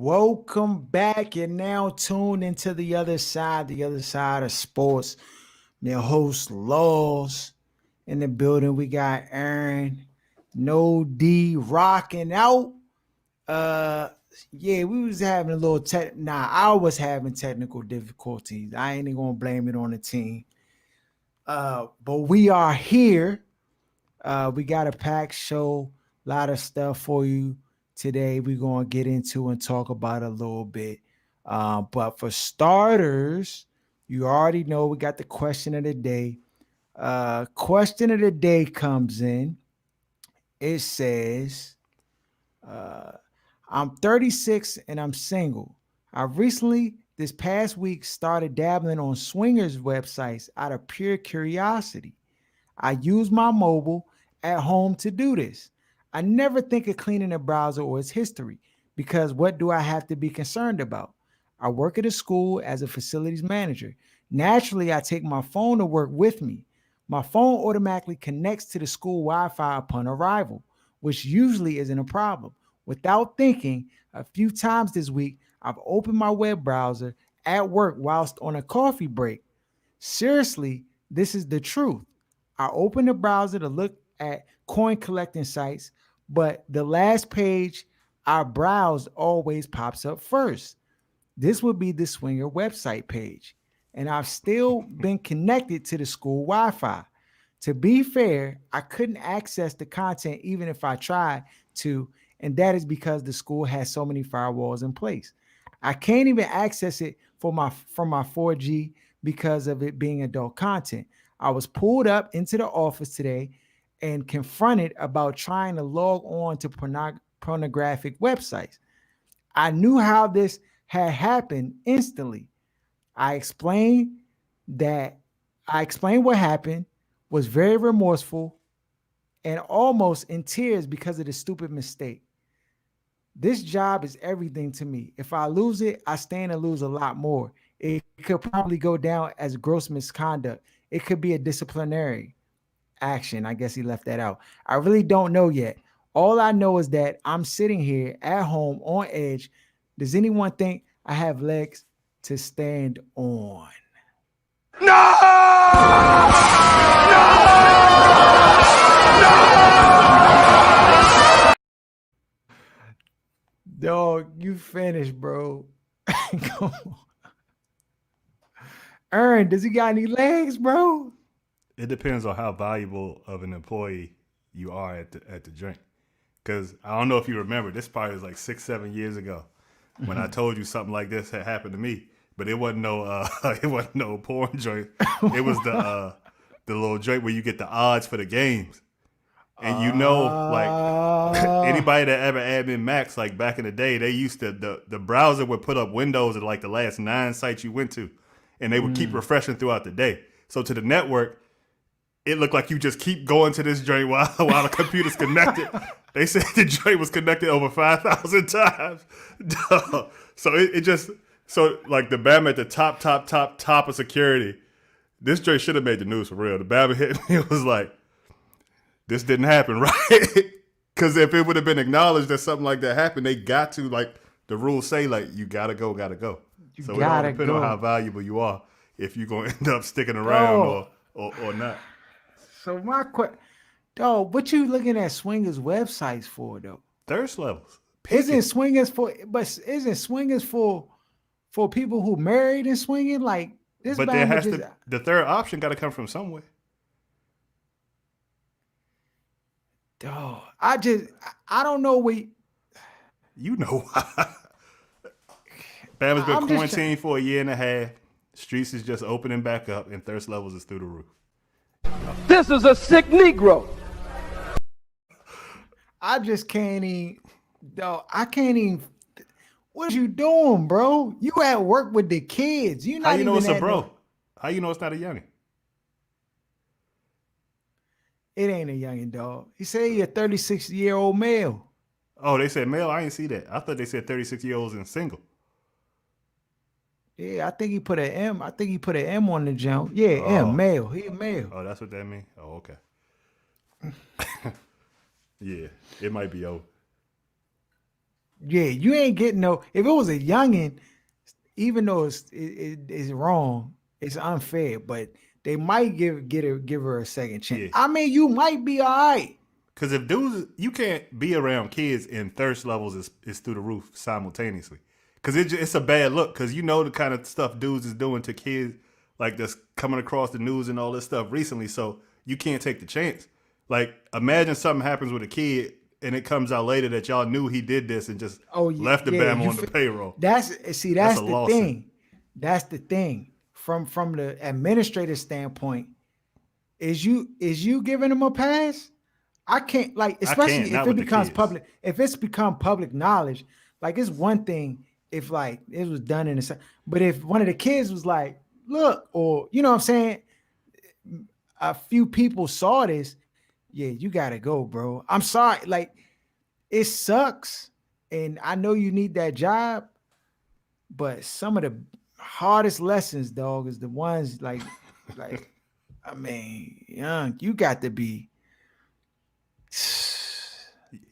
Welcome back. You're now tuned into the other side of sports. Your host, Laws, in the building. We got Aaron, No D, rocking out. Yeah, we was having a little I was having technical difficulties. I ain't even gonna blame it on the team. But we are here. We got a packed show, a lot of stuff for you today. We're going to get into and talk about a little bit. But for starters, you already know we got the question of the day. Question of the day comes in. It says, I'm 36 and I'm single. I recently, this past week, started dabbling on swingers websites out of pure curiosity. I use my mobile at home to do this. I never think of cleaning a browser or its history because what do I have to be concerned about? I work at a school as a facilities manager. Naturally, I take my phone to work with me. My phone automatically connects to the school Wi-Fi upon arrival, which usually isn't a problem. Without thinking, a few times this week, I've opened my web browser at work whilst on a coffee break. Seriously, this is the truth. I open the browser to look at coin collecting sites, but the last page I browsed always pops up first. This would be the Swinger website page, and I've still been connected to the school Wi-Fi. To be fair, I couldn't access the content even if I tried to, and that is because the school has so many firewalls in place. I can't even access it from my 4G because of it being adult content. I was pulled up into the office today and confronted about trying to log on to pornographic websites. I knew how this had happened instantly. I explained what happened, was very remorseful, and almost in tears because of the stupid mistake. This job is everything to me. If I lose it, I stand to lose a lot more. It could probably go down as gross misconduct. It could be a disciplinary action. I guess he left that out. I really don't know yet. All I know is that I'm sitting here at home on edge. Does anyone think I have legs to stand on? No! Dog, you finished, bro. Come on. Aaron, does he got any legs, bro? It depends on how valuable of an employee you are at the joint. Because I don't know if you remember, this probably was like 6-7 years ago when I told you something like this had happened to me. But it wasn't no porn joint. It was the little joint where you get the odds for the games. And like anybody that ever admin Max, like back in the day, they used to the browser would put up windows of like the last 9 sites you went to, and they would keep refreshing throughout the day. So to the network, it looked like you just keep going to this joint while the computer's connected. They said the joint was connected over 5,000 times. So it just like the Bama at the top of security. This joint should have made the news for real. The Bama hit me. It was like, this didn't happen, right? Because if it would have been acknowledged that something like that happened, they got to, like the rules say, like you gotta go. So it all depends on how valuable you are if you're gonna end up sticking around or not. So my question, dog, what you looking at swingers websites for though? Thirst levels. Isn't swingers for people who married and swinging like this? But there has to the third option got to come from somewhere. Dog, I don't know what. You know why. Bama's been quarantined for a year and a half. Streets is just opening back up, and thirst levels is through the roof. This is a sick Negro. I just can't even. Dog, I can't even. What you doing, bro? You at work with the kids. You How not you know even it's a at bro? no. How you know it's not a youngin? It ain't a youngin' dog. He said he a 36-year-old male. Oh, they said male. I ain't see that. I thought they said 36-year-olds and single. Yeah, I think he put an M. I think he put an M on the jump. Yeah, M, Oh, male. He a male. oh, that's what that mean. Oh, okay. Yeah, it might be over. Yeah, you ain't getting no. If it was a youngin', even though it's wrong, it's unfair. But they might give her a second chance. Yeah, I mean, you might be all right. because if dudes, you can't be around kids and thirst levels is through the roof simultaneously. Because it's a bad look. Because you know the kind of stuff dudes is doing to kids, like that's coming across the news and all this stuff recently. So you can't take the chance. Like imagine something happens with a kid and it comes out later that y'all knew he did this and just Oh left the yeah, Bama on the payroll. that's see That's that's a the lawsuit. thing. That's the thing. From the administrative standpoint, is you giving them a pass? I can't like, I can't, especially if not it with the becomes kids. public, if it's become public knowledge, like it's one thing if like it was done in a, but if one of the kids was like, look, or you know what I'm saying, a few people saw this, yeah, you gotta go, bro. I'm sorry, like it sucks. And I know you need that job, but some of the hardest lessons, dog, is the ones like, I mean, young, you got to be.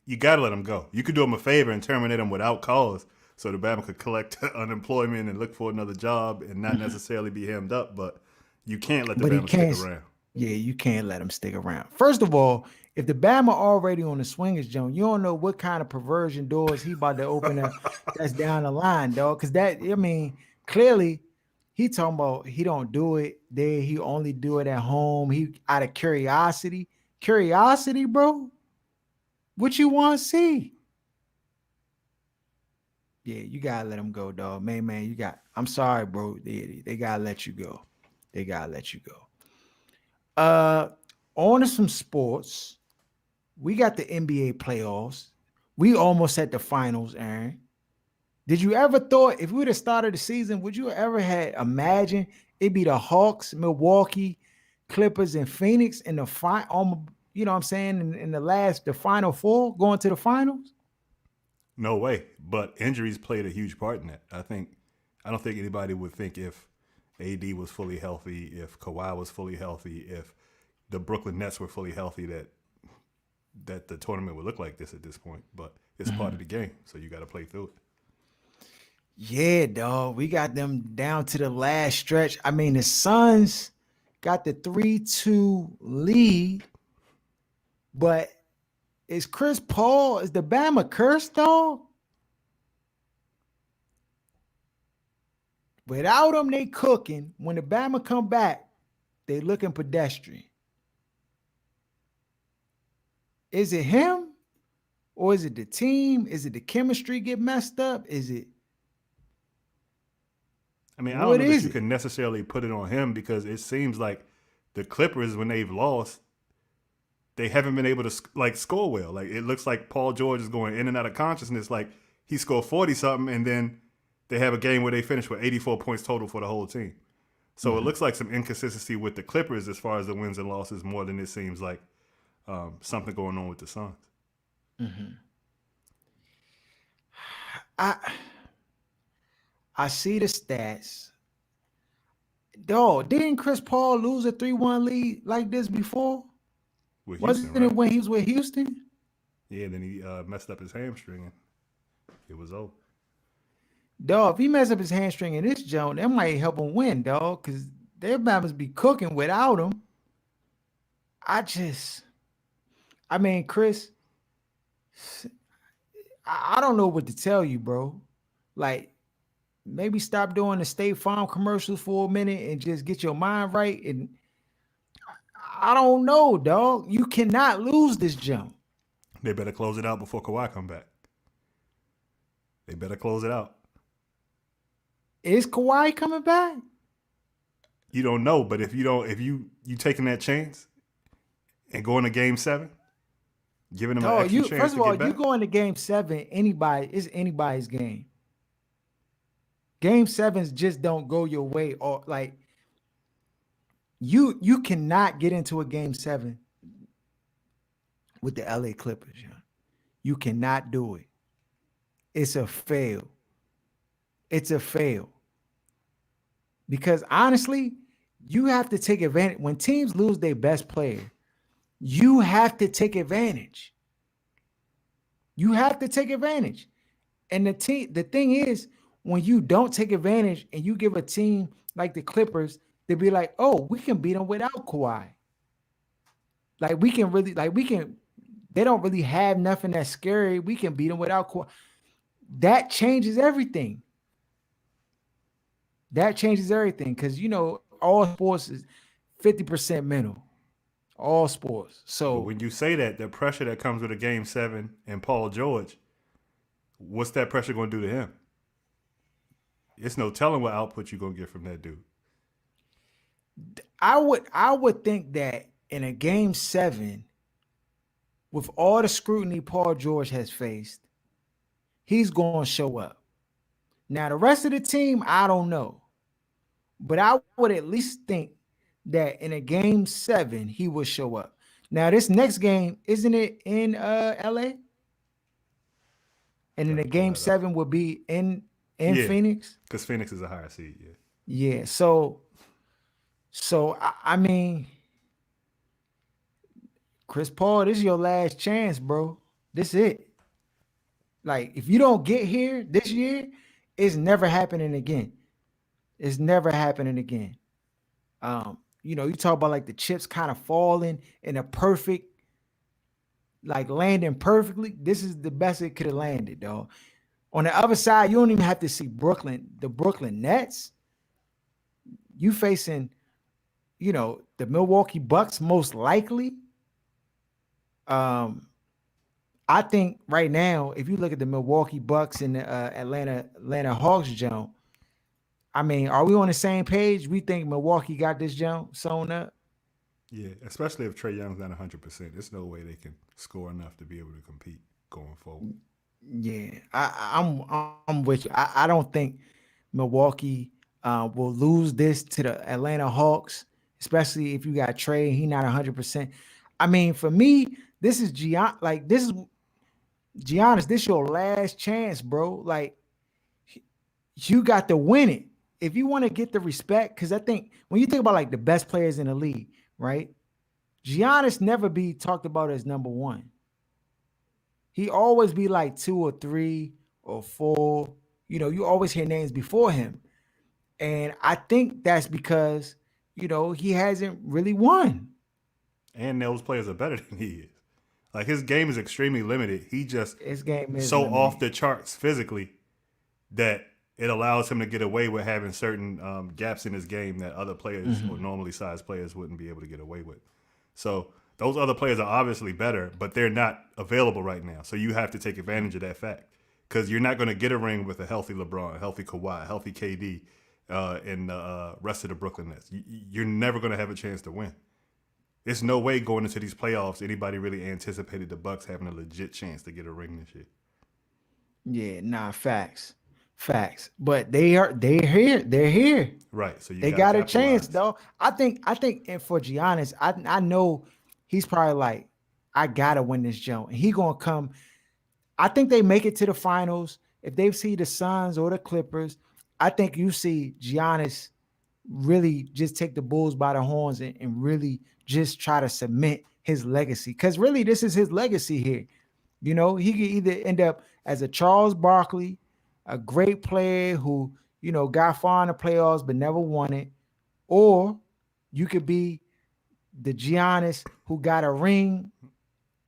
You got to let them go. You could do them a favor and terminate them without cause so the Bama could collect unemployment and look for another job and not necessarily be hemmed up. But you can't let the But he Bama stick can't. around. Yeah, you can't let him stick around. First of all, if the Bama already on the swingers, Joan, you don't know what kind of perversion doors he about to open up. That's down the line, dog. Because that, I mean, clearly he talking about he don't do it there. He only do it at home. He out of curiosity. Curiosity, bro. What you want to see? Yeah, you gotta let him go, dog. Man, you got. I'm sorry, bro. They gotta let you go. They gotta let you go. Uh, on to some sports. We got the NBA playoffs. We almost at the finals, Aaron. Did you ever thought if we would have started the season, would you ever had imagined it'd be the Hawks, Milwaukee, Clippers, and Phoenix in the final? You know what I'm saying? In the final four, going to the finals? No way. But injuries played a huge part in that. I don't think anybody would think if AD was fully healthy, if Kawhi was fully healthy, if the Brooklyn Nets were fully healthy, that the tournament would look like this at this point. But it's part of the game, so you got to play through it. Yeah, dog. We got them down to the last stretch. I mean, the Suns got the 3-2 lead, but is Chris Paul, is the Bama cursed, dog? Without him, they cooking. When the Bama come back, they looking pedestrian. Is it him? Or is it the team? Is it the chemistry get messed up? Is it I mean, I don't what know that is you it? can necessarily put it on him because it seems like the Clippers, when they've lost, they haven't been able to like score well. Like it looks like Paul George is going in and out of consciousness. Like he scored 40 something, and then they have a game where they finish with 84 points total for the whole team. So it looks like some inconsistency with the Clippers as far as the wins and losses more than it seems like something going on with the Suns. I I see the stats. Dog, didn't Chris Paul lose a 3-1 lead like this before? With Houston, Wasn't it right? when he was with Houston? Yeah, then he messed up his hamstring and it was over. Dog, if he mess up his hamstring in this joint, that might help him win, dog, because their must be cooking without him. I just, I mean, Chris, I don't know what to tell you, bro. Like, maybe stop doing the State Farm commercials for a minute and just get your mind right. And I don't know, dog. You cannot lose this jump. They better close it out before Kawhi come back. They better close it out. Is Kawhi coming back? You don't know, but if you taking that chance and going to Game 7, giving them an Dog, extra you chance first to of all, get you back. go into game 7, it's anybody's game. Game sevens just don't go your way. Or like you cannot get into a game seven with the LA Clippers. Yeah. You cannot do it. It's a fail. It's a fail. Because honestly, you have to take advantage when teams lose their best player. You have to take advantage. You have to take advantage. And the thing is, when you don't take advantage and you give a team like the Clippers, they'll be like, oh, we can beat them without Kawhi. Like we can really, like we can, they don't really have nothing that's scary. We can beat them without Kawhi. That changes everything. That changes everything. Cause all sports is 50% mental. All sports. But So when you say that, the pressure that comes with a game seven and Paul George, what's that pressure going to do to him? It's no telling what output you're going to get from that dude. I would think that in a game seven, with all the scrutiny Paul George has faced, he's going to show up. Now, the rest of the team, I don't know. But I would at least think that in a game seven, he will show up. Now, this next game, isn't it in LA? And then Got the to pull game that up. seven will be in Yeah, Phoenix. because Phoenix is a higher seed. Yeah. Yeah. So I mean, Chris Paul, this is your last chance, bro. This is it. Like, if you don't get here this year, it's never happening again. It's never happening again. You talk about like the chips kind of falling in a perfect, like landing perfectly. This is the best it could have landed, dog. On the other side, you don't even have to see the Brooklyn Nets. You facing, the Milwaukee Bucks most likely. I think right now, if you look at the Milwaukee Bucks and the Atlanta Hawks, Joe, I mean, are we on the same page? We think Milwaukee got this Joe sewn up. Yeah, especially if Trey Young's not 100%. There's no way they can score enough to be able to compete going forward. Yeah, I'm with you. I don't think Milwaukee will lose this to the Atlanta Hawks, especially if you got Trey. He not 100%. I mean, for me, this is Giannis. This your last chance, bro. Like you got to win it if you want to get the respect. Because I think when you think about like the best players in the league, right? Giannis never be talked about as number one. He always be like 2 or 3 or 4. You always hear names before him. And I think that's because, he hasn't really won. And those players are better than he is. Like his game is extremely limited. He just His game is so limited. off the charts physically that it allows him to get away with having certain gaps in his game that other players or normally sized players wouldn't be able to get away with. So those other players are obviously better, but they're not available right now. So you have to take advantage of that fact because you're not going to get a ring with a healthy LeBron, a healthy Kawhi, a healthy KD, and the rest of the Brooklyn Nets. You're never going to have a chance to win. There's no way going into these playoffs anybody really anticipated the Bucks having a legit chance to get a ring this year. Yeah, nah, facts. But they're here. They're here. Right. So They got a chance, though. I think, and for Giannis, I know he's probably like, I gotta win this jump. And he gonna come. I think they make it to the finals. If they see the Suns or the Clippers, I think you see Giannis really just take the Bulls by the horns and really just try to cement his legacy. Because really, this is his legacy here. He could either end up as a Charles Barkley, a great player who, got far in the playoffs but never won it, or you could be the Giannis who got a ring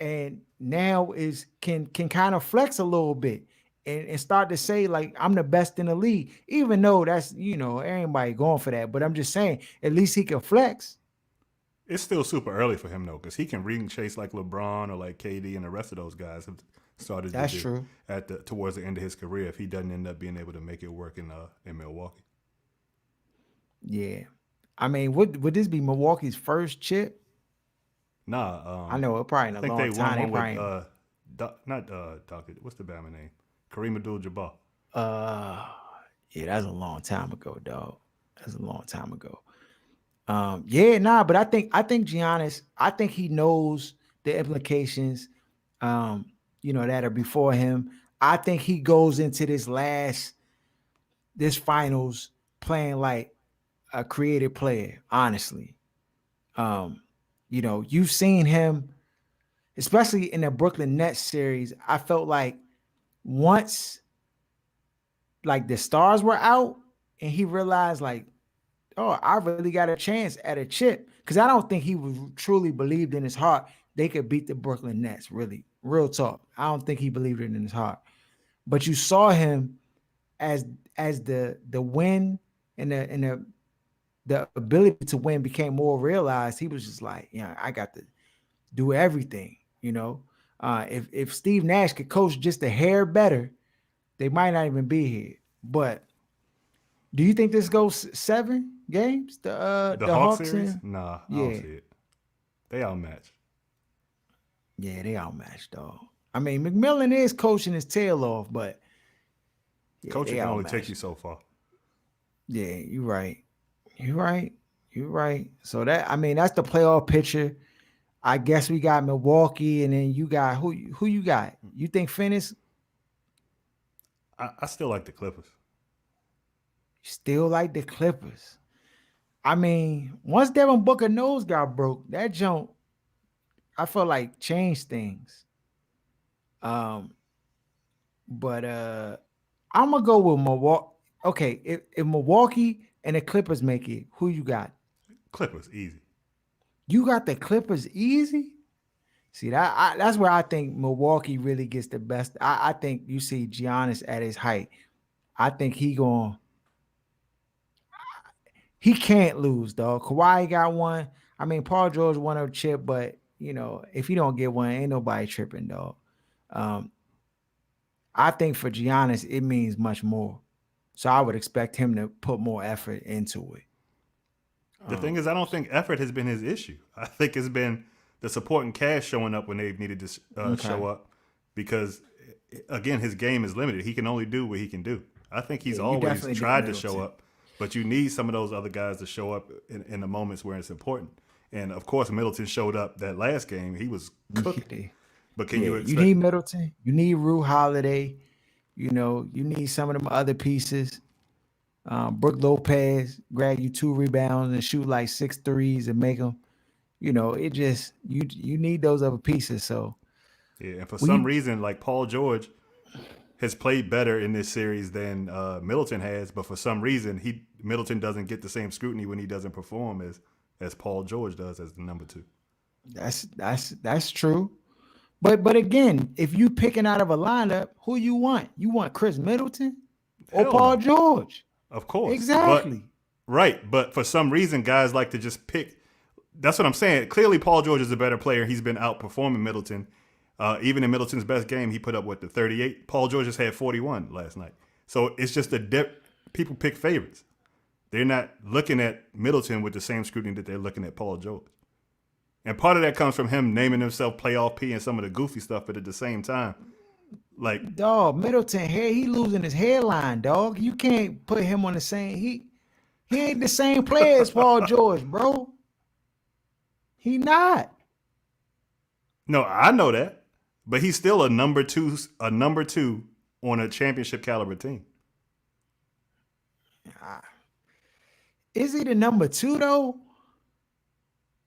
and now can kind of flex a little bit and start to say like I'm the best in the league, even though that's everybody going for that. But I'm just saying, at least he can flex. It's still super early for him though, because he can ring chase like LeBron or like KD and the rest of those guys have started That's to do true. towards the end of his career if he doesn't end up being able to make it work in Milwaukee. Yeah, I mean, would this be Milwaukee's first chip? Nah, I know it probably in I a think long they won time. one with not Dr. What's the Bama name? Kareem Abdul-Jabbar. Uh, Yeah, that's a long time ago, dog. That's a long time ago. Yeah, nah, but I think Giannis, I think he knows the implications, um, that are before him. I think he goes into this finals playing like a creative player, honestly. Um, you've seen him, especially in the Brooklyn Nets series. I felt like once like the stars were out and he realized like, oh, I really got a chance at a chip. Because I don't think he was truly believed in his heart they could beat the Brooklyn Nets, really. Real talk. I don't think he believed it in his heart. But you saw him as the win and the ability to win became more realized. He was just like, yeah, I got to do everything. If Steve Nash could coach just a hair better, they might not even be here. But do you think this goes 7 games? The The Hawk Hawks series? and Nah, I don't yeah, see it. They outmatched. yeah, they outmatched, dog. I mean, McMillan is coaching his tail off, but yeah, Coaching they can only take you outmatched. so far. Yeah, you're right. You're right. You're right. So that I mean, that's the playoff picture. I guess we got Milwaukee, and then you got who you got? You think Phoenix I still like the Clippers. still like the Clippers? I mean, once Devin Booker nose got broke, that jump I felt like changed things. Um, but I'm gonna go with Milwaukee. Okay, if Milwaukee and the Clippers make it, who you got? Clippers, easy. You got the Clippers easy. See that's where I think Milwaukee really gets the best. I think you see Giannis at his height. I think he can't lose, dog. Kawhi got one. I mean, Paul George won a chip, but if he don't get one, ain't nobody tripping, dog. Um, I think for Giannis, it means much more. So I would expect him to put more effort into it. The thing is, I don't think effort has been his issue. I think it's been the supporting cast showing up when they've needed to Okay. show up because, again, his game is limited. He can only do what he can do. I think Yeah, he's you always definitely need tried to show Middleton. up, but you need some of those other guys to show up in the moments where it's important. And, of course, Middleton showed up that last game. He was cooking. But can Yeah, you you need expect Middleton. You need Rue Holiday. You need some of them other pieces. Brooke Lopez grab you 2 rebounds and shoot like 6 threes and make them. It just you need those other pieces. So Yeah, and for when some you reason, like Paul George has played better in this series than Middleton has, but for some reason, Middleton doesn't get the same scrutiny when he doesn't perform as Paul George does as the number two. that's true. But again, if you picking out of a lineup, who you want? You want Chris Middleton or Hell Paul no, George? of course, but Exactly. right, but for some reason, guys like to just pick. That's what I'm saying. Clearly, Paul George is a better player. He's been outperforming Middleton. Even in Middleton's best game, he put up the 38. Paul George just had 41 last night. So it's just a dip. People pick favorites. They're not looking at Middleton with the same scrutiny that they're looking at Paul George. And part of that comes from him naming himself Playoff P and some of the goofy stuff, but at the same time, like, Dog, Middleton hair, he losing his hairline, dog. You can't put him on the same. He ain't the same player as Paul George, bro. He not. no, I know that, but he's still a number two on a championship caliber team. Is he the number 2 though?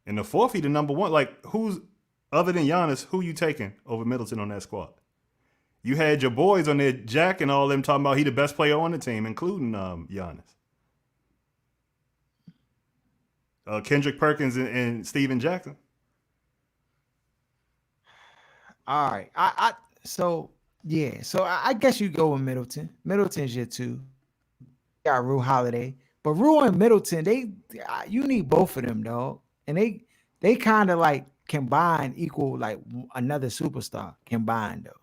And the fourth, he the number one. Like, who's other than Giannis? Who you taking over Middleton on that squad? You had your boys on there, Jack and all them, talking about he the best player on the team, including Giannis, Kendrick Perkins, and Steven Jackson. All right. I so yeah. So I guess you go with Middleton. Middleton's your 2. Got Rue Holiday, but Rue and Middleton, you need both of them, dog. And they kind of like combine equal like another superstar combined though.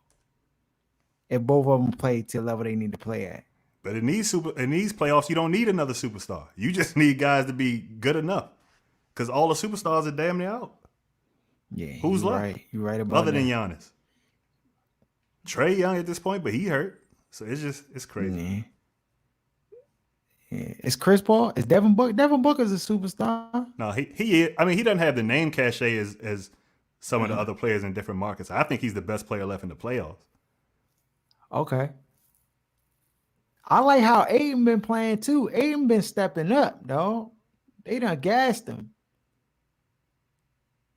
If both of them play to the level they need to play at. But in these playoffs, you don't need another superstar. You just need guys to be good enough. Because all the superstars are damn near out. Yeah, Who's you're left? right. You're right about Other than that. Giannis. Trey Young at this point, but he hurt. So it's crazy. Yeah. Yeah. Is Chris Paul? Is Devin Book? Devin Booker's a superstar. No, he is. I mean, he doesn't have the name cachet as some of the other players in different markets. I think he's the best player left in the playoffs. Okay. I like how Aiden been playing too. Aiden been stepping up, dog. They done gassed him.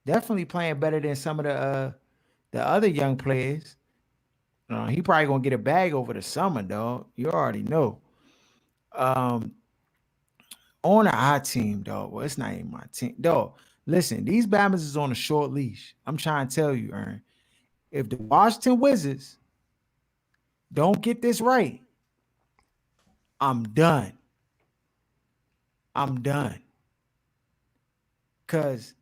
Definitely playing better than some of the other young players. He probably gonna get a bag over the summer, dog. You already know. Um, on our team, dog. Well, it's not even my team, dog. Listen, these Bama's is on a short leash. I'm trying to tell you, Ern. If the Washington Wizards don't get this right, I'm done. I'm done. Cause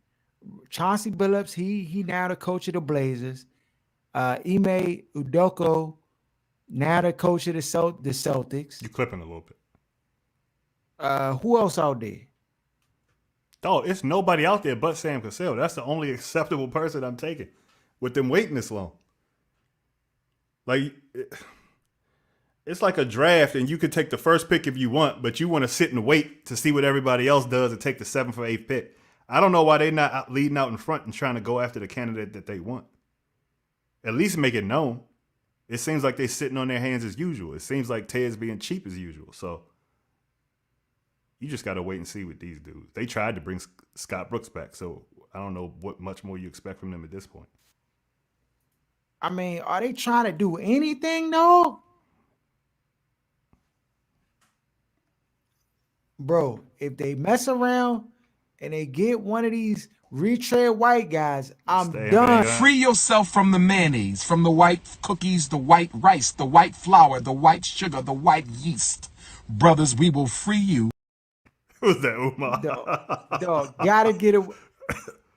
Chauncey Billups, he now the coach of the Blazers. Ime Udoka, now the coach of the Celtics. You're clipping a little bit. Who else out there? Dog, it's nobody out there but Sam Cassell. That's the only acceptable person I'm taking with them waiting this long. Like, it's like a draft, and you could take the first pick if you want, but you want to sit and wait to see what everybody else does and take the 7th or 8th pick. I don't know why they're not leading out in front and trying to go after the candidate that they want. At least make it known. It seems like they're sitting on their hands as usual. It seems like Ted's being cheap as usual. So you just got to wait and see with these dudes. They tried to bring Scott Brooks back, so I don't know what much more you expect from them at this point. I mean, are they trying to do anything, though? Bro, if they mess around and they get one of these retread white guys, I'm done. Free yourself from the mayonnaise, from the white cookies, the white rice, the white flour, the white sugar, the white yeast. Brothers, we will free you. Who's that, Umar? Dog, gotta get it.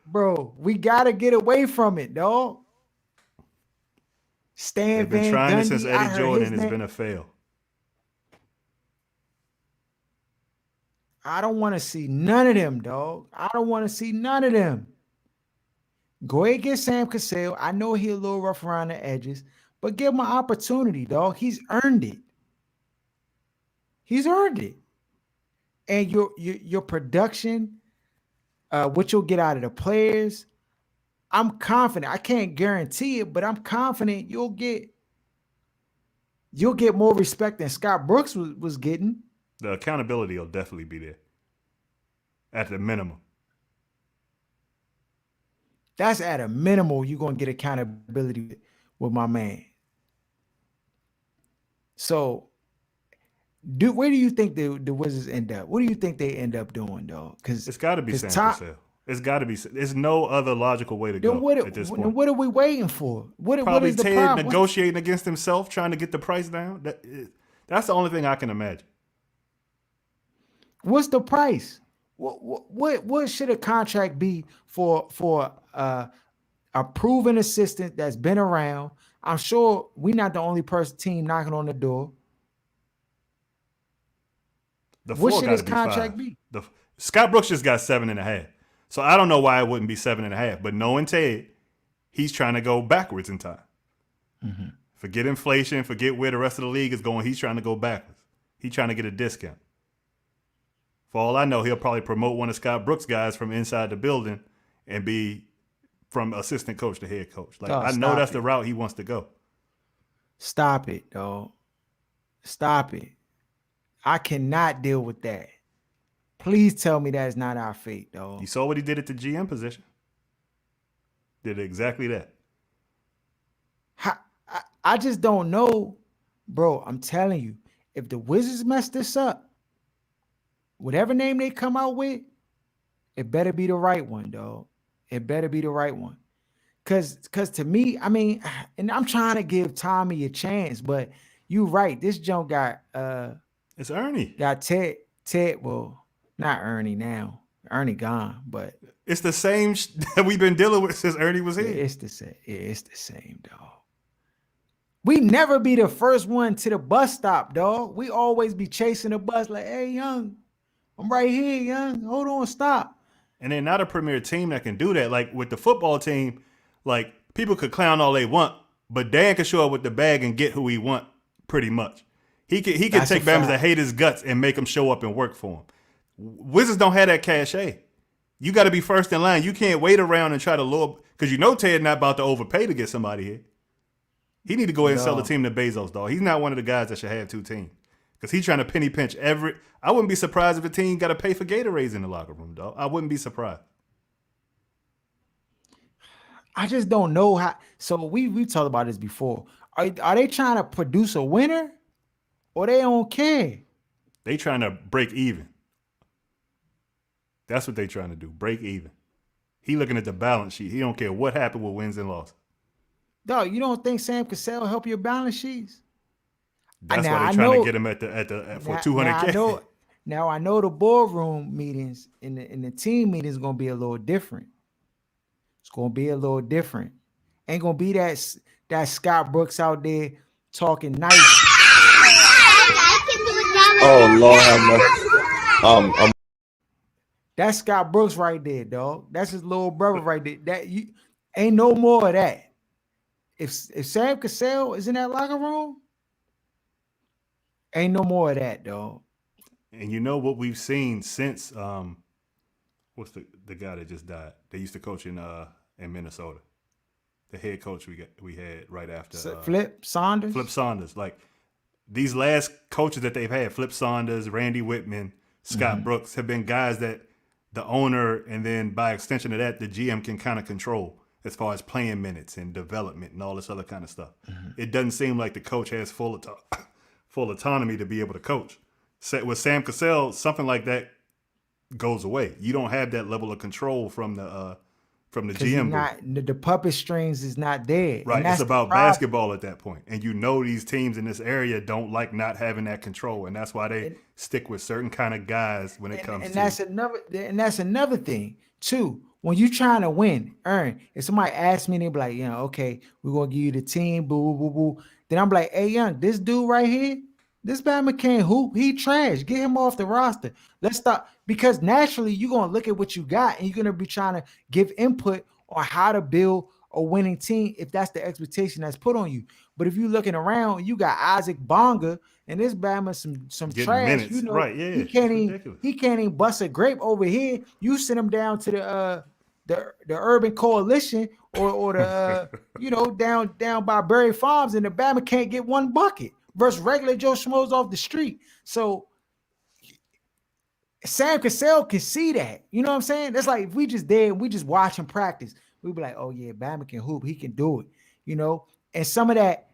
Bro, we gotta get away from it, dog. Stan They've been Van trying Gundy, it since Eddie Jordan. It's been a fail. I don't want to see none of them, dog. I don't want to see none of them. Go ahead and get Sam Cassell. I know he's a little rough around the edges, but give him an opportunity, dog. He's earned it. He's earned it. And your production, what you'll get out of the players, I'm confident. I can't guarantee it, but I'm confident you'll get more respect than Scott Brooks was getting. The accountability will definitely be there at the minimum. That's at a minimal. You're going to get accountability with my man. So, where do you think the Wizards end up? What do you think they end up doing, dog? Because it's got to be Sam Cassell. It's got to be. There's no other logical way to go at this point. What are we waiting for? What is the Ted problem? Negotiating against himself, trying to get the price down. That's the only thing I can imagine. What's the price? What should a contract be for a proven assistant that's been around? I'm sure we're not the only team knocking on the door. What should his contract be? Scott Brooks just got 7.5. So I don't know why it wouldn't be 7.5. But knowing Ted, he's trying to go backwards in time. Mm-hmm. Forget inflation. Forget where the rest of the league is going. He's trying to go backwards. He's trying to get a discount. For all I know, he'll probably promote one of Scott Brooks' guys from inside the building and be from assistant coach to head coach. Like, I know that's the route he wants to go. Stop it, dog. Stop it. I cannot deal with that. Please tell me that is not our fate, dog. You saw what he did at the GM position. Did exactly that. I just don't know, bro. I'm telling you, if the Wizards mess this up, whatever name they come out with, it better be the right one, dog. It better be the right one. Cause to me, I mean, and I'm trying to give Tommy a chance, but you right. This junk got it's Ernie. Got Ted, well, not Ernie now. Ernie gone, but it's the same that we've been dealing with since Ernie was here. It's the same. It's the same, dog. We never be the first one to the bus stop, dog. We always be chasing the bus like, hey, young, I'm right here, young. Hold on, stop. And they're not a premier team that can do that. Like with the football team, like people could clown all they want, but Dan can show up with the bag and get who he want pretty much. He can That's take a Bama's fact. that hate his guts and make them show up and work for him. Wizards don't have that cachet. You got to be first in line. You can't wait around and try to lure, because you know Ted not about to overpay to get somebody here. He need to go ahead and sell the Dog. team to Bezos, dog. He's not one of the guys that should have 2 teams, because he's trying to penny pinch every. I wouldn't be surprised if a team got to pay for Gatorades in the locker room, dog. I wouldn't be surprised. I just don't know how. So we talked about this before. Are they trying to produce a winner, or they don't care? They trying to break even. That's what they trying to do. Break even. He looking at the balance sheet. He don't care what happened with wins and losses. Dog, you don't think Sam Cassell help your balance sheets? That's Now, why I they trying know- to get him for Now, 200K. now I know the boardroom meetings in the team meetings gonna be a little different. It's gonna be a little different. Ain't gonna be that Scott Brooks out there talking nice. Oh Lord have mercy. That's Scott Brooks right there, dog. That's his little brother right there. That you ain't no more of that. If Sam Cassell is in that locker room, ain't no more of that, dog. And you know what we've seen since what's the guy that just died? They used to coach in Minnesota. The head coach we had right after Flip Saunders. Flip Saunders. Like these last coaches that they've had, Flip Saunders, Randy Whitman, Scott Brooks, have been guys that the owner and then by extension of that, the GM can kind of control as far as playing minutes and development and all this other kind of stuff. It doesn't seem like the coach has full autonomy to be able to coach. With Sam Cassell, something like that goes away. You don't have that level of control from the GM. The puppet strings is not there. Right. And that's It's the about problem. basketball at that point. And you know these teams in this area don't like not having that control. And that's why they stick with certain kind of guys when it comes to that's another thing too. When you trying to win, if somebody asks me, they be like, okay, we're gonna give you the team, boo, boo, boo, boo. Then I'm like, hey, young, this dude right here, this Bama can't hoop. He trash. Get him off the roster. Let's stop. Because naturally, you're going to look at what you got and you're going to be trying to give input on how to build a winning team if that's the expectation that's put on you. But if you're looking around, you got Isaac Bonga and this Bama some getting trash. minutes. Right, yeah. He can't even bust a grape over here. You send him down to the Urban Coalition or the down by Berry Farms, and the Bama can't get one bucket versus regular Joe Schmoes off the street. So Sam Cassell can see that. You know what I'm saying? That's like if we just there and we just watch him practice, we'd be like, oh yeah, Bama can hoop, he can do it. And some of that,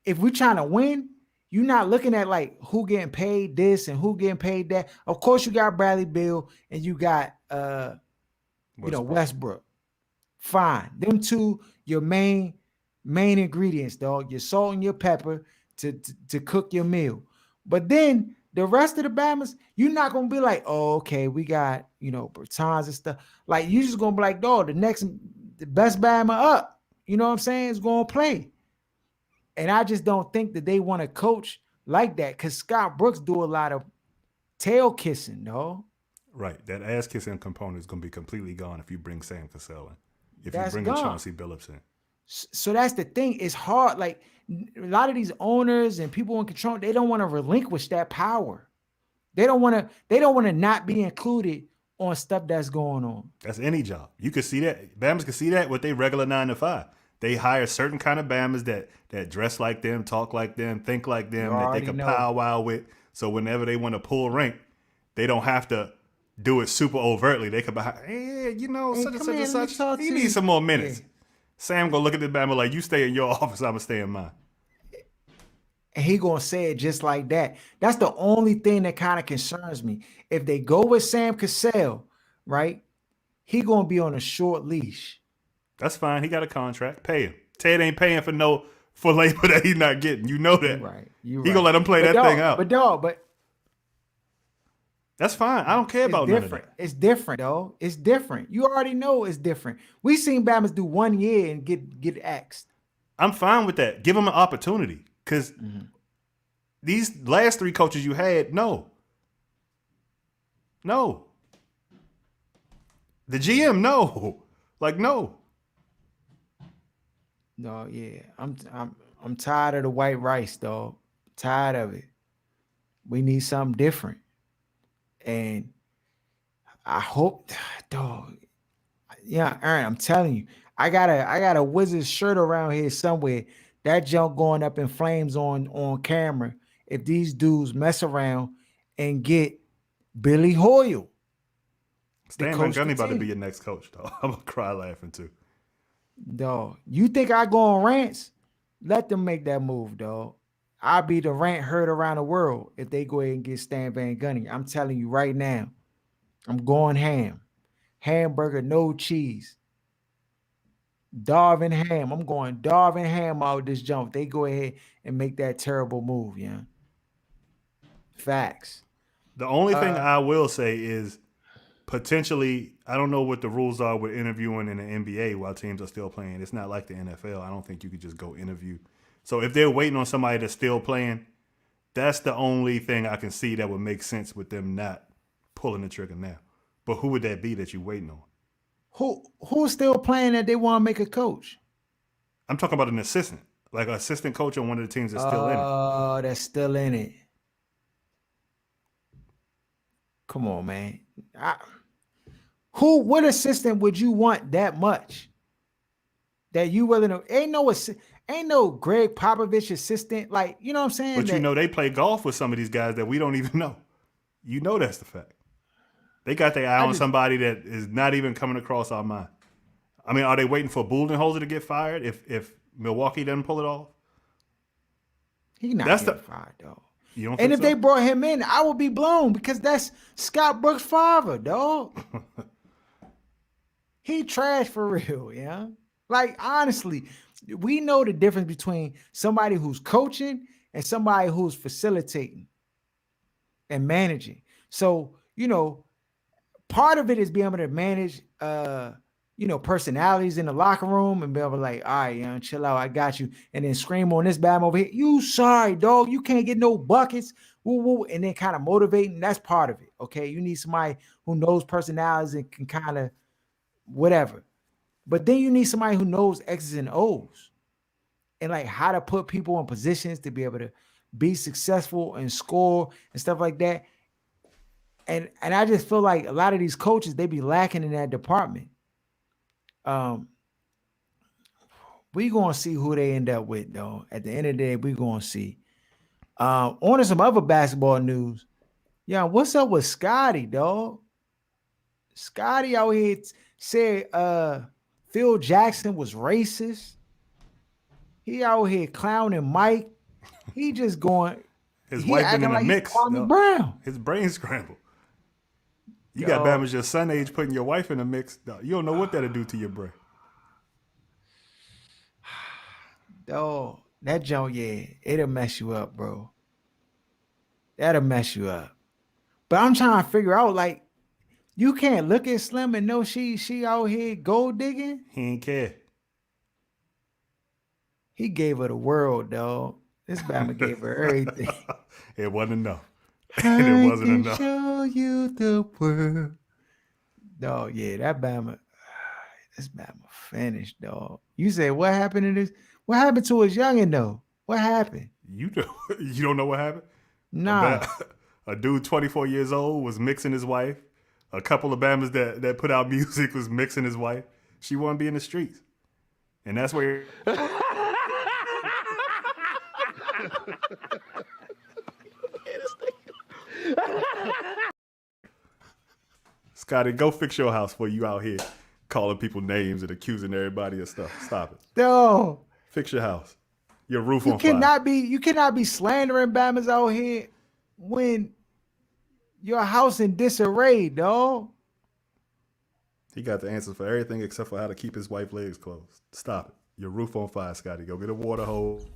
if we're trying to win, you're not looking at like who getting paid this and who getting paid that. Of course, you got Bradley Beal and you got Westbrook. Fine. Them two, your main ingredients, dog. Your salt and your pepper to cook your meal. But then the rest of the Bamas, you're not gonna be like, oh, okay, we got Bertans and stuff. Like you just gonna be like, dog, the best Bama up, you know what I'm saying, is gonna play. And I just don't think that they want to coach like that because Scott Brooks do a lot of tail kissing, no. Right. That ass kissing component is gonna be completely gone if you bring Sam Cassell in. If That's you bring gone. Chauncey Billups in. So that's the thing. It's hard. Like a lot of these owners and people in control, they don't want to relinquish that power. They don't want to not be included on stuff that's going on. That's any job. You could see that. Bamas could see that with their regular 9 to 5. They hire certain kind of Bamas that dress like them, talk like them, think like them, that they can powwow with. So whenever they want to pull rank, they don't have to do it super overtly. They could be, hey, such and such and such. He needs some more minutes. Yeah. Sam gonna look at this Bama like, you stay in your office, I'm gonna stay in mine. And he gonna say it just like that. That's the only thing that kind of concerns me. If they go with Sam Cassell, right, he gonna be on a short leash. That's fine. He got a contract. Pay him. Ted ain't paying for labor that he's not getting. You know that. He gonna let him play that thing out. But that's fine. I don't care about none of that. It's different, though. It's different. You already know it's different. We seen Bama's do 1 year and get axed. I'm fine with that. Give him an opportunity. Because these last 3 coaches you had, no. The GM, no. Like, no. No, yeah. I'm tired of the white rice, dog. Tired of it. We need something different. And I hope, dog. Yeah, Aaron, I'm telling you, I got a Wizards shirt around here somewhere. That junk going up in flames on camera. If these dudes mess around and get Billy Hoyle, the Stan Van coach, the Gundy about to be team, your next coach, though. I'm gonna cry laughing too. dog. You think I go on rants? Let them make that move, dog. I'll be the rant heard around the world if they go ahead and get Stan Van Gundy. I'm telling you right now, I'm going ham. Hamburger, no cheese. Darvin Ham. I'm going Darvin Ham out this jump. They go ahead and make that terrible move, yeah. Facts. The only thing Uh I will say is potentially, I don't know what the rules are with interviewing in the NBA while teams are still playing. It's not like the NFL. I don't think you could just go interview. So if they're waiting on somebody that's still playing, that's the only thing I can see that would make sense with them not pulling the trigger now. But who would that be that you're waiting on? who's still playing that they want to make a coach? I'm talking about an assistant, like an assistant coach on one of the teams that's still in it. Oh, that's still in it. Come on, man. What assistant would you want that much? That you willing to ain't no Greg Popovich assistant. Like, you know what I'm saying? But you know they play golf with some of these guys that we don't even know. You know that's the fact. They got their eye on somebody that is not even coming across our mind. I mean, are they waiting for Budenholzer to get fired if Milwaukee doesn't pull it off? He's not getting fired, dog. You don't And think if so? they brought him in, I would be blown because that's Scott Brooks' father, dog. He trash for real, yeah. Like, honestly, we know the difference between somebody who's coaching and somebody who's facilitating and managing. So, part of it is being able to manage personalities in the locker room and be able to like, all right, chill out, I got you. And then scream on this bad over here. You sorry, dog. You can't get no buckets. Woo, woo. And then kind of motivating. That's part of it. Okay. You need somebody who knows personalities and can kind of whatever. But then you need somebody who knows X's and O's and like how to put people in positions to be able to be successful and score and stuff like that. And I just feel like a lot of these coaches, they be lacking in that department. We gonna see who they end up with, though. At the end of the day, we gonna see. On to some other basketball news. Yeah, what's up with Scotty, dog? Scotty out here said Phil Jackson was racist. He out here clowning Mike. He just going. His wife been in the mix. Brown. His brain scrambled. You got Bama's your son age putting your wife in the mix. You don't know what that'll do to your brain. Oh, that joint, yeah, it'll mess you up, bro. That'll mess you up. But I'm trying to figure out, like, you can't look at Slim and know she out here gold digging. He ain't care. He gave her the world, dog. This Bama gave her everything. It wasn't enough. It wasn't enough. Show you the world. Dog, yeah, this Bama finished, dog. You say what happened to this? What happened to his youngin' though? What happened? You don't know what happened? Nah. A dude 24 years old was mixing his wife. A couple of Bamas that put out music was mixing his wife. She wanted to be in the streets. And that's where Scotty, go fix your house before you out here calling people names and accusing everybody of stuff. Stop it. No. Fix your house. Your roof on fire. You cannot be slandering Bamas out here when your house in disarray, dog. He got the answers for everything except for how to keep his wife's legs closed. Stop it. Your roof on fire, Scotty. Go get a water hose.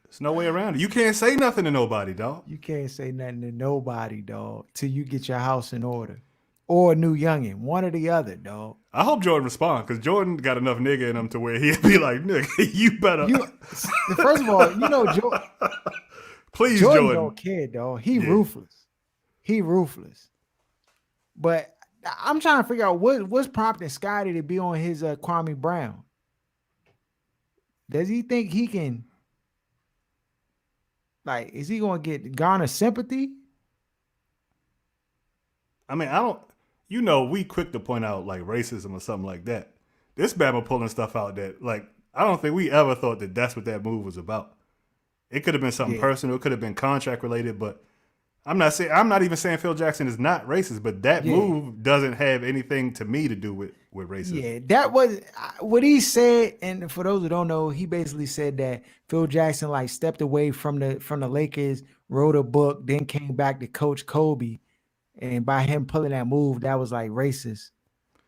There's no way around it. You can't say nothing to nobody, dog. You can't say nothing to nobody, dog, till you get your house in order. Or a new youngin'. One or the other, dog. I hope Jordan respond, because Jordan got enough nigga in him to where he'd be like, nigga, you better. First of all, Jordan. Please, Jordan don't care, dog. He ruthless. He ruthless. But I'm trying to figure out what's prompting Scotty to be on his Kwame Brown. Does he think he can, like, is he going to get garner sympathy? I mean, I don't. You know, we quick to point out like racism or something like that. This Bama pulling stuff out that like I don't think we ever thought that that's what that move was about. It could have been something personal. It could have been contract related, but I'm not even saying Phil Jackson is not racist, but that move doesn't have anything to me to do with racism. Yeah, that was what he said. And for those who don't know, he basically said that Phil Jackson like stepped away from the Lakers, wrote a book, then came back to coach Kobe. And by him pulling that move, that was like racist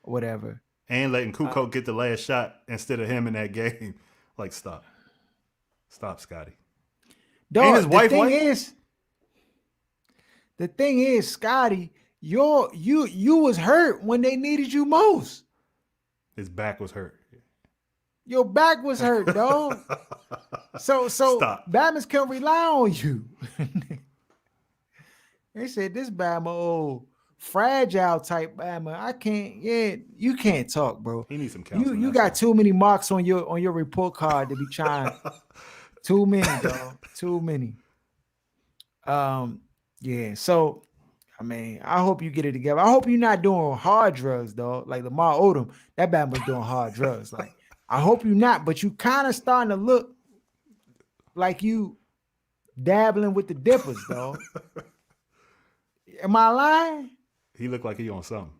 or whatever. And letting Kukoc get the last shot instead of him in that game. Like, stop, Scotty. Dog, and his wife white? The thing is, Scotty, you was hurt when they needed you most. His back was hurt. Your back was hurt, dog. So Stop. Bama's can rely on you. They said this Bama old fragile type Bama. I can't. Yeah, you can't talk, bro. He needs some counseling. You got too many marks on your report card to be trying. Too many, dog. Too many. Yeah. So, I mean, I hope you get it together. I hope you're not doing hard drugs, dog. Like Lamar Odom, that Bama was doing hard drugs. Like, I hope you're not, but you kind of starting to look like you dabbling with the dippers, dog. Am I lying? He looked like he on something.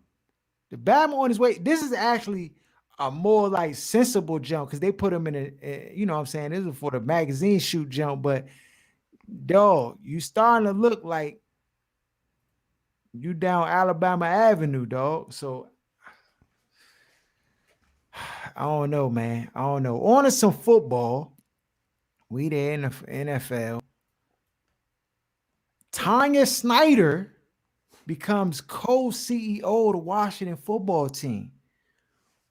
The Bama on his way. This is actually a more like sensible jump because they put him in a, you know what I'm saying? This is for the magazine shoot jump, but dog, you starting to look like you down Alabama Avenue, dog. So I don't know, man. I don't know. On to some football. We there in the NFL. Tanya Snyder becomes co-CEO of the Washington football team.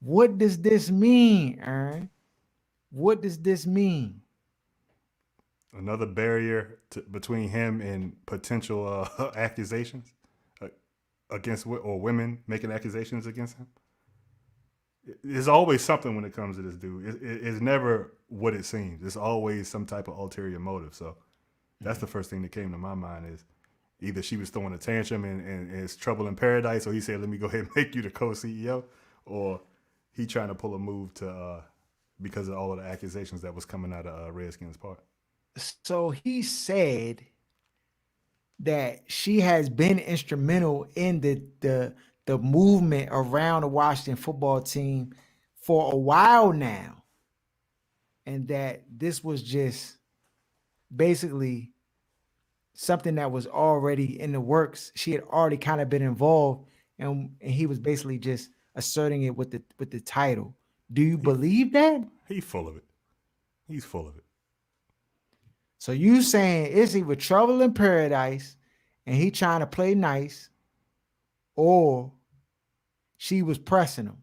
What does this mean, Aaron? What does this mean? Another barrier between him and potential accusations against or women making accusations against him. There's always something when it comes to this dude. It's never what it seems. It's always some type of ulterior motive. So that's the first thing that came to my mind is either she was throwing a tantrum and it's trouble in paradise, or he said, let me go ahead and make you the co-CEO, or he trying to pull a move to because of all of the accusations that was coming out of Redskins' part. So he said that she has been instrumental in the movement around the Washington football team for a while now, and that this was just basically something that was already in the works. She had already kind of been involved, and he was basically just asserting it with the title. Do you believe that? He's full of it. He's full of it. So you saying it's either trouble in paradise and he trying to play nice, or she was pressing him?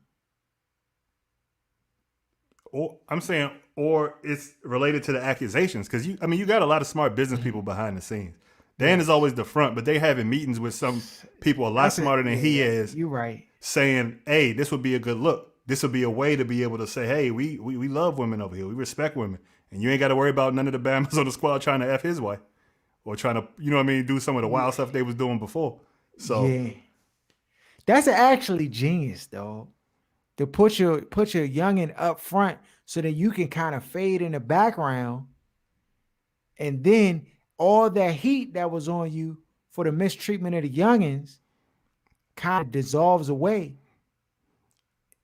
Or I'm saying, or it's related to the accusations, because you got a lot of smart business people behind the scenes. Dan is always the front, but they having meetings with some people a lot smarter than he is. You're right. Saying, hey, this would be a good look. This would be a way to be able to say, hey, we love women over here. We respect women. And you ain't got to worry about none of the Bamas on the squad trying to F his wife or trying to, you know what I mean, do some of the wild stuff they was doing before. So yeah. That's actually genius, though. To put your youngin up front so that you can kind of fade in the background, and then all that heat that was on you for the mistreatment of the youngins kind of dissolves away.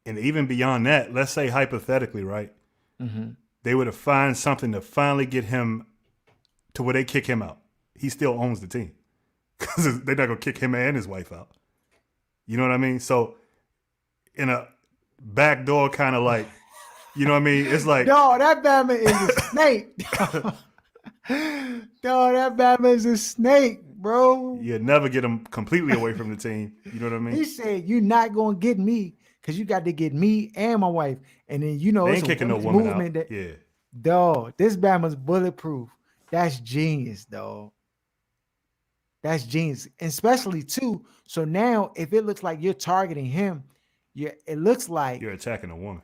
And even beyond that, let's say hypothetically, right? Mm-hmm. They would have found something to finally get him to where they kick him out. He still owns the team because they're not going to kick him and his wife out. You know what I mean? So in a backdoor kind of like, you know what I mean? It's like, no, that Batman is a snake. No, that Batman is a snake, bro. You never get him completely away from the team. You know what I mean? He said, you're not going to get me because you got to get me and my wife. And then, you know, they it's ain't kicking no woman out. That, yeah. Dog, this Batman's bulletproof. That's genius, dog. That's genius, especially too. So now, if it looks like you're targeting him, it looks like You're attacking a woman.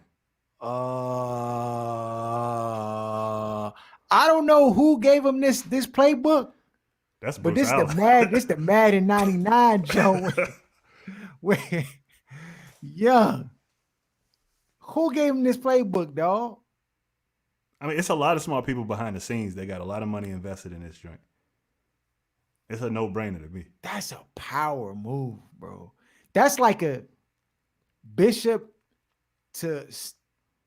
I don't know who gave him this playbook, That's but Bruce Allen. this the Madden 99 Joe. where yeah, who gave him this playbook, dog? I mean, it's a lot of smart people behind the scenes. They got a lot of money invested in this joint. It's a no-brainer to me. That's a power move, bro. That's like a bishop to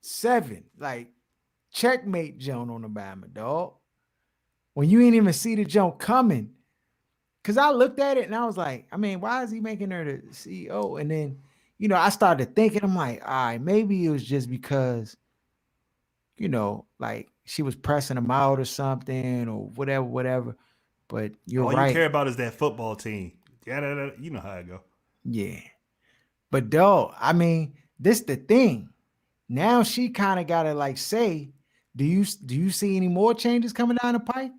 7, like checkmate Joan on the Bama, dog. When you ain't even see the jump coming. Cause I looked at it and I was like, I mean, why is he making her the CEO? And then, I started thinking, I'm like, all right, maybe it was just because, like she was pressing him out or something or whatever. But you're All right. you care about is that football team. Yeah, you know how it go. Yeah. But dog, I mean, this the thing. Now she kind of gotta like say, do you see any more changes coming down the pipe?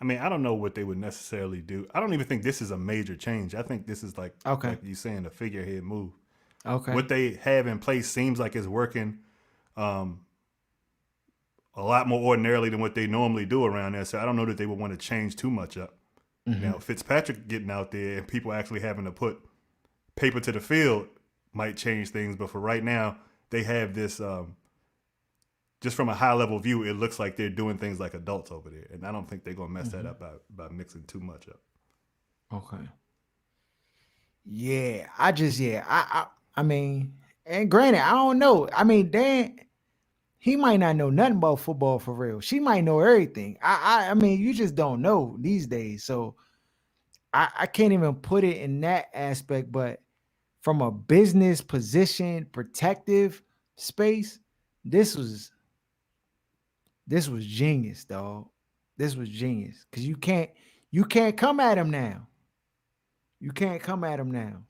I mean, I don't know what they would necessarily do. I don't even think this is a major change. I think this is like you saying, a figurehead move. Okay. What they have in place seems like it's working a lot more ordinarily than what they normally do around there. So I don't know that they would want to change too much up. Mm-hmm. Now, Fitzpatrick getting out there and people actually having to put paper to the field might change things. But for right now, they have this, just from a high level view, it looks like they're doing things like adults over there. And I don't think they're going to mess that up by mixing too much up. Okay. Yeah, I mean, and granted, I don't know. I mean, Dan, he might not know nothing about football for real. She might know everything. I mean, you just don't know these days. So I can't even put it in that aspect, but from a business position, protective space, this was genius, dog. This was genius. Cause you can't come at him now. You can't come at him now.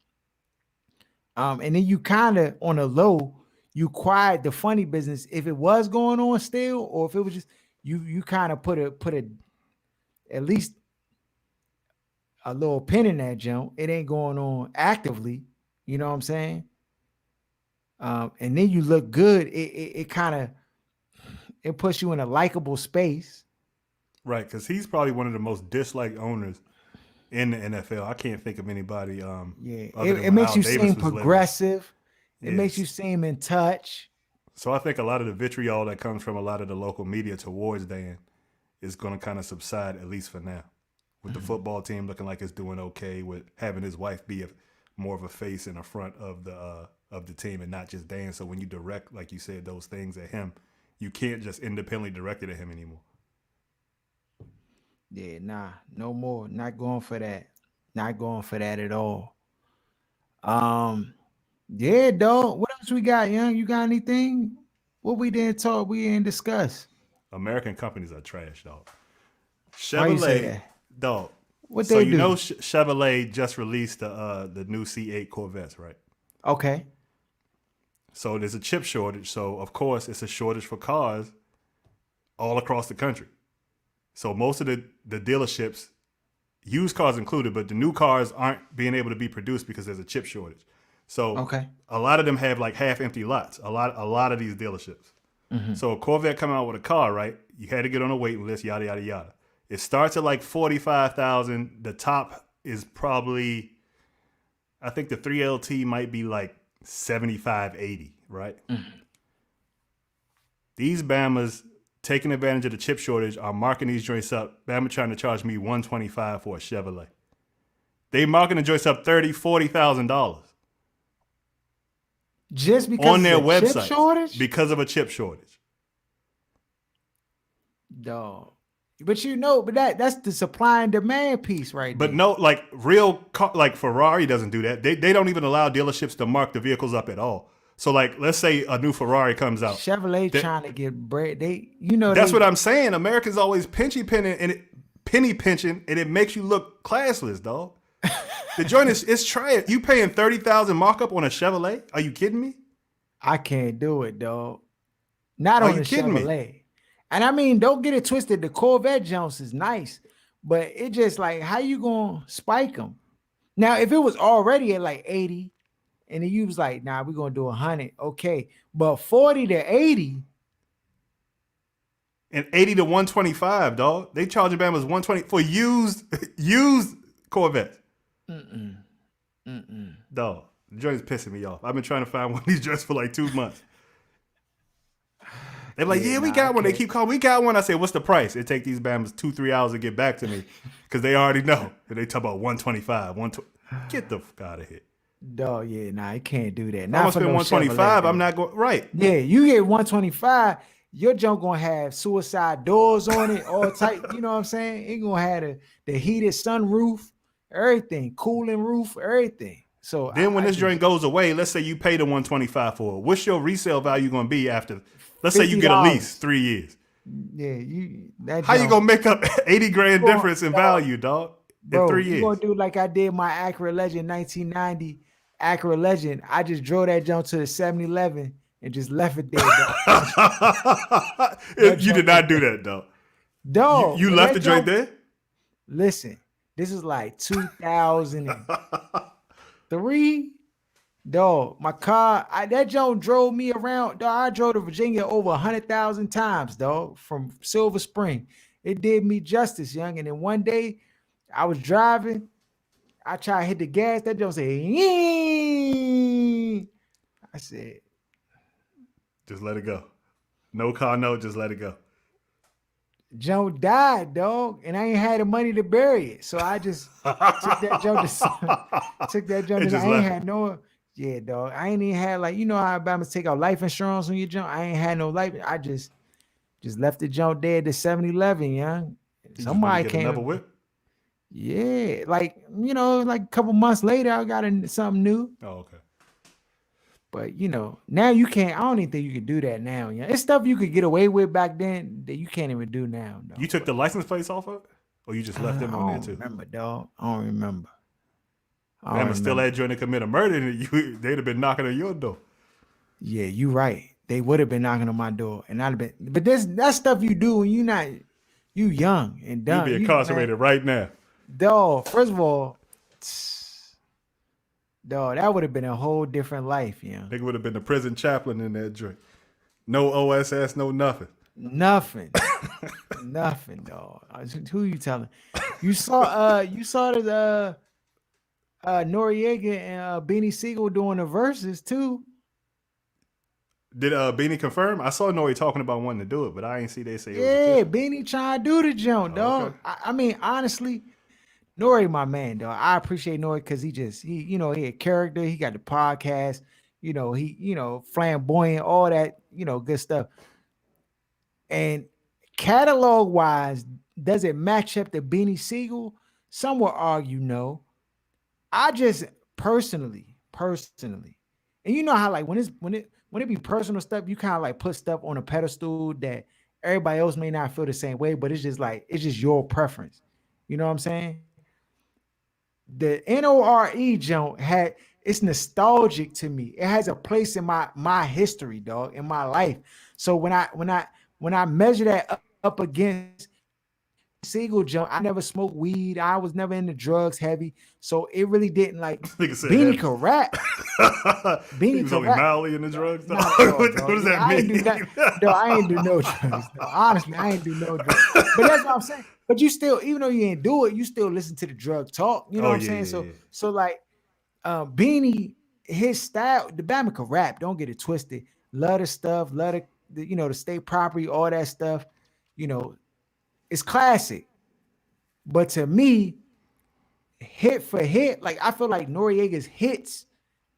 And then you kind of on a low, you quiet the funny business if it was going on still, or if it was just you kind of put a at least a little pin in that jump. It ain't going on actively. You know what I'm saying? And then you look good. It kind of it puts you in a likable space. Right, because he's probably one of the most disliked owners in the NFL. I can't think of anybody. It makes you seem progressive. It makes you seem in touch. So I think a lot of the vitriol that comes from a lot of the local media towards Dan is going to kind of subside, at least for now. With the football team looking like it's doing okay, with having his wife be more of a face in the front of the team and not just Dan. So when you direct, like you said, those things at him, you can't just independently direct it at him anymore. Yeah, nah, no more. Not going for that. Not going for that at all. Yeah, dog. What else we got, young? You got anything? What we didn't talk, we didn't discuss. American companies are trash, dog. Why you say that? Dog. What so they you do? know Chevrolet just released the new C8 Corvettes, right? Okay. So there's a chip shortage. So of course it's a shortage for cars all across the country. So most of the dealerships, used cars included, but the new cars aren't being able to be produced because there's a chip shortage. So a lot of them have like half empty lots. A lot of these dealerships. Mm-hmm. So a Corvette coming out with a car, right? You had to get on a waiting list, yada yada yada. It starts at like 45,000. The top is probably, I think the 3LT might be like 75, 80, right? Mm-hmm. These Bamas taking advantage of the chip shortage are marking these joints up. Bama trying to charge me $125 for a Chevrolet. They marking the joints up $30,000-$40,000. Just because on their website, chip shortage? Because of a chip shortage. Dog. But that's the supply and demand piece right there. But no, like like Ferrari doesn't do that. They don't even allow dealerships to mark the vehicles up at all. So like, let's say a new Ferrari comes out. Chevrolet trying to get bread. That's what I'm saying. Americans always penny pinching, and it makes you look classless, dog. The joint is trash. You paying $30,000 markup on a Chevrolet? Are you kidding me? I can't do it, dog. Not on a Chevrolet. Me? And I mean, don't get it twisted. The Corvette Jones is nice, But it just like, how you gonna spike them? Now, if it was already at like 80, and then you was like, nah, we're gonna do 100, okay. But 40 to 80, And 80 to 125, dog. They charging Bama's 120 for used Corvettes. Dog, the joint's pissing me off. I've been trying to find one of these joints for like 2 months. They're like, yeah, we got one. They keep calling, we got one. I say, what's the price? It take these Bama's 2-3 hours to get back to me because they already know. And they talk about 125, 120. Get the fuck out of here. dog, yeah, nah, I can't do that. I'm gonna spend 125. I'm not going right. Yeah, you get 125, your junk gonna have suicide doors on it, all type. You know what I'm saying? It gonna have the heated sunroof, everything, cooling roof, everything. So Then when this joint goes away, let's say you pay the 125 for it. What's your resale value gonna be after? Let's say you get at least 3 years. Yeah, How you gonna make up 80 grand difference in value, dog? In 3 years. You gonna do like I did my Acura Legend 1990 Acura Legend. I just drove that junk to the 7-Eleven and just left it there. You did not do that, though. Dog, you left the joint there? Listen, this is like 2003. Dog, my car, that junk drove me around. Dog, I drove to Virginia over 100,000 times, dog, from Silver Spring. It did me justice, young. And then one day I was driving. I tried to hit the gas. That junk said, "Yee." I said, just let it go. No car note, just let it go. Joe died, dog, and I ain't had the money to bury it. So I just took that Joe to I ain't had no, yeah, dog. I ain't even had, like, you know how Alabama take out life insurance on your junk? I ain't had no life. I just left the junk dead at the 7-Eleven, young. Somebody came. Another whip? Yeah, like, you know, like a couple months later, I got something new. Oh, okay. But, you know, now you can't. I don't even think you can do that now. Yeah, it's stuff you could get away with back then that you can't even do now. Dog. You took the license plates off of it, or you just left them on there too? I don't remember, dog. I don't remember. Bama still had you to commit a murder, and they'd have been knocking on your door. Yeah, you right. They would have been knocking on my door, and I'd have been. But that's stuff you do when you young and dumb. You'd be incarcerated right now. Dog, first of all, dog, that would have been a whole different life, you know. Nigga would have been the prison chaplain in that joint. No OSS, no nothing. Nothing. Nothing, dog. Who you telling? You saw the Noriega and Beanie Siegel doing the verses too. Did Beanie confirm? I saw Nori talking about wanting to do it, but I ain't see they say it was official. Beanie trying to do the jump, dog. Okay. I mean, honestly, Nori, my man, dog. I appreciate Nori because he a character. He got the podcast. You know, he flamboyant, all that, good stuff. And catalog wise, does it match up to Beanie Siegel? Some will argue no. I just personally, and you know how, like, when it be personal stuff, you kind of like put stuff on a pedestal that everybody else may not feel the same way, but it's just your preference. You know what I'm saying? The NORE jump it's nostalgic to me. It has a place in my history, dog, in my life. So when I measure that up against Siegel jump, I never smoked weed. I was never into drugs heavy, so it really didn't like. Beanie could rap. Beanie was only mildly in the drugs. What does that mean? I ain't do no drugs. No. Honestly, I ain't do no drugs. But that's what I'm saying. But you still, even though you ain't do it, you still listen to the drug talk. You know what I'm saying? So like, Beanie, his style, the Bama could rap. Don't get it twisted. Love the stuff. Love the state property, all that stuff. It's classic. But to me, hit for hit, like, I feel like Noriega's hits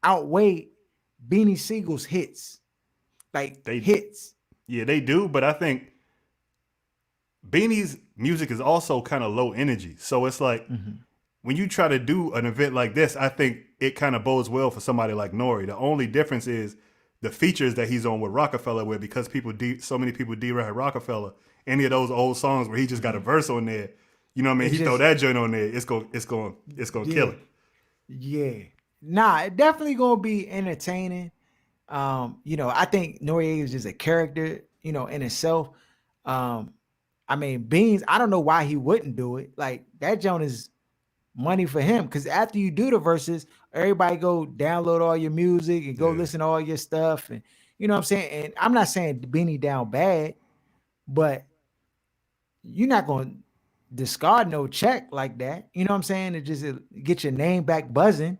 outweigh Beanie Siegel's hits. Like, hits. Yeah, they do, but I think Beanie's music is also kind of low energy. So it's like, when you try to do an event like this, I think it kind of bodes well for somebody like Nori. The only difference is the features that he's on with Rockefeller, where because so many people deride Rockefeller, any of those old songs where he just got a verse on there, you know what I mean? Throw that joint on there, it's gonna kill it. Yeah. Nah, it definitely gonna be entertaining. I think Noriega is just a character, in itself. I mean, Beans, I don't know why he wouldn't do it. Like that joint is money for him. Cause after you do the verses, everybody go download all your music and go Yeah. listen to all your stuff. And you know what I'm saying? And I'm not saying Beanie down bad, but you're not gonna discard no check like that. You know what I'm saying? To just get your name back buzzing.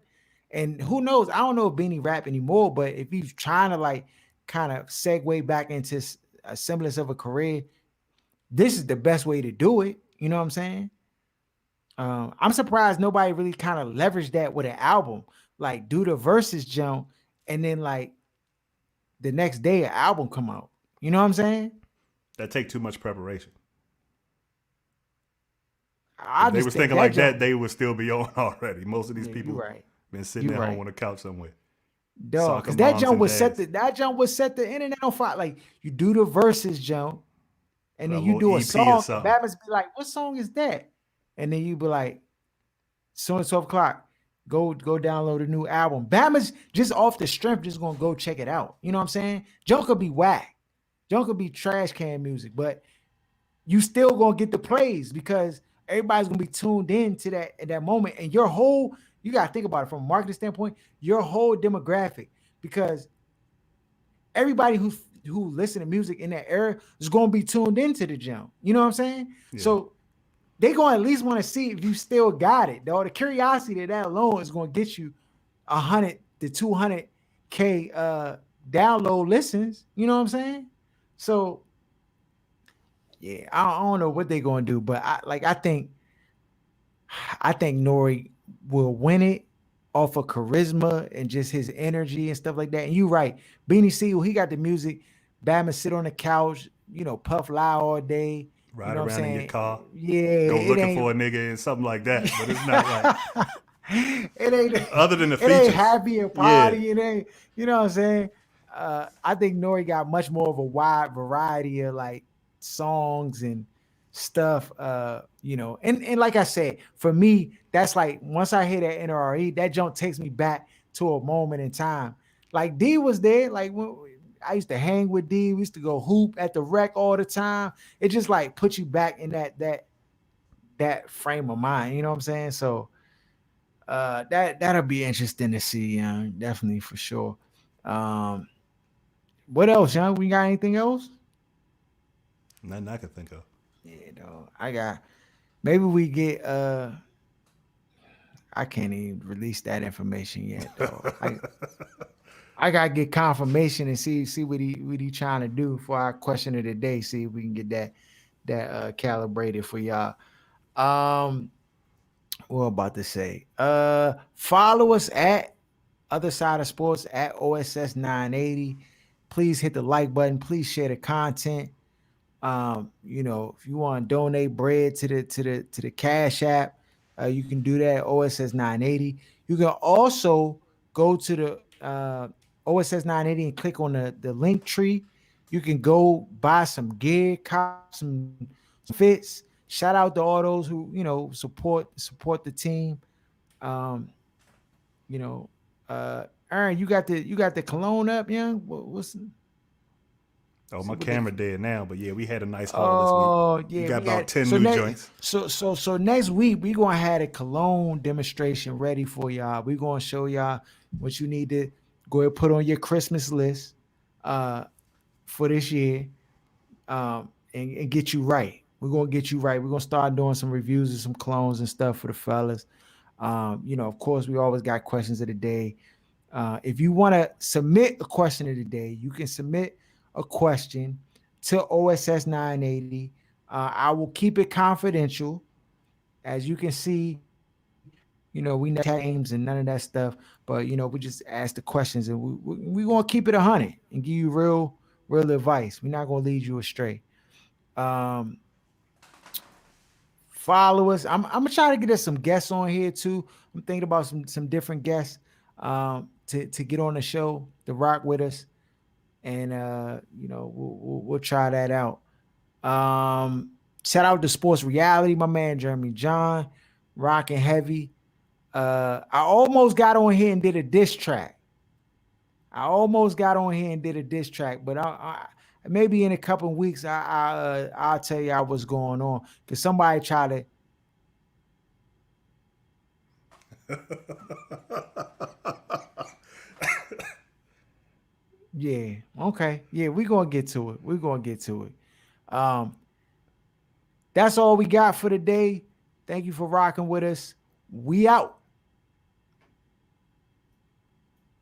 And who knows? I don't know if Beanie rap anymore, but if he's trying to like kind of segue back into a semblance of a career, this is the best way to do it. You know what I'm saying? I'm surprised nobody really kind of leveraged that with an album, like do the verses jump, and then like the next day an album come out. You know what I'm saying? That take too much preparation. I If they just was think thinking that like that, jump. they would still be on already. Most of these Yeah, you people right. been sitting You at home right. on the couch somewhere. Dog, Soccer because that moms jump and would set dads. the internet on fire. Like you do the verses jump, and A then you little do a EP or song, and something. Batman's be like, "What song is that?" And then you be like, "Soon as 12 o'clock, go download a new album." Batman's just off the strength, just gonna go check it out. You know what I'm saying? Junk could be whack, junk could be trash can music, but you still gonna get the praise because everybody's gonna be tuned in to that at that moment, and your whole you gotta think about it from a marketing standpoint, your whole demographic, because everybody who listen to music in that era is going to be tuned into the jump. You know what I'm saying? Yeah. So they going to at least want to see if you still got it. Though the curiosity of that alone is going to get you 100 to 200K download listens. You know what I'm saying? So yeah, I don't know what they're going to do, but I think Nori will win it off of charisma and just his energy and stuff like that. And you're right. Beanie Siegel, he got the music. Bama sit on the couch, puff loud all day. You Ride know what I'm around in your saying? car, Yeah, go it looking ain't for a nigga and something like that. But it's not like it ain't other than the it ain't features. happy and Yeah. party. It ain't, you know what I'm saying? I think Nori got much more of a wide variety of like songs and stuff. And like I said, for me, that's like once I hear that NRE, that jump takes me back to a moment in time. Like D was there, like when I used to hang with D, we used to go hoop at the rec all the time. It just like put you back in that frame of mind. You know what I'm saying? So that'll be interesting to see, definitely for sure. Um, what else, young? We got anything else? Nothing I can think of. Yeah, no, I got maybe we get I can't even release that information yet though. I gotta get confirmation and see what he trying to do for our question of the day. See if we can get that calibrated for y'all. Um, what I'm about to say? Follow us at Other Side of Sports at OSS 980. Please hit the like button. Please share the content. If you want to donate bread to the Cash App, you can do that. OSS 980. You can also go to the OSS 980 and click on the link tree. You can go buy some gear, cop some fits. Shout out to all those who support the team. Um, you know, Aaron, you got the cologne up, young. What's Oh, see my what they camera dead now, but yeah, we had a nice haul this week. Oh We yeah, got we about had 10 so new next joints. so next week we gonna have a cologne demonstration ready for y'all. We gonna show y'all what you need to go ahead and put on your Christmas list uh for this year and get you right. We're gonna get you right. We're gonna start doing some reviews of some clones and stuff for the fellas. Of course, we always got questions of the day. If you want to submit a question of the day, you can submit a question to OSS 980. I will keep it confidential. As you can see, we never tag names and none of that stuff, but we just ask the questions and we gonna keep it 100 and give you real advice. We're not gonna lead you astray. Um, Follow us. I'm gonna try to get us some guests on here too. I'm thinking about some different guests to get on the show to rock with us, and we'll try that out. Shout out to Sports Reality, my man Jeremy John, rocking heavy. I almost got on here and did a diss track. But maybe in a couple of weeks, I'll tell y'all what's going on. Cause somebody try to. Yeah. Okay. Yeah, we're gonna get to it. We're gonna get to it. That's all we got for today. Thank you for rocking with us. We out.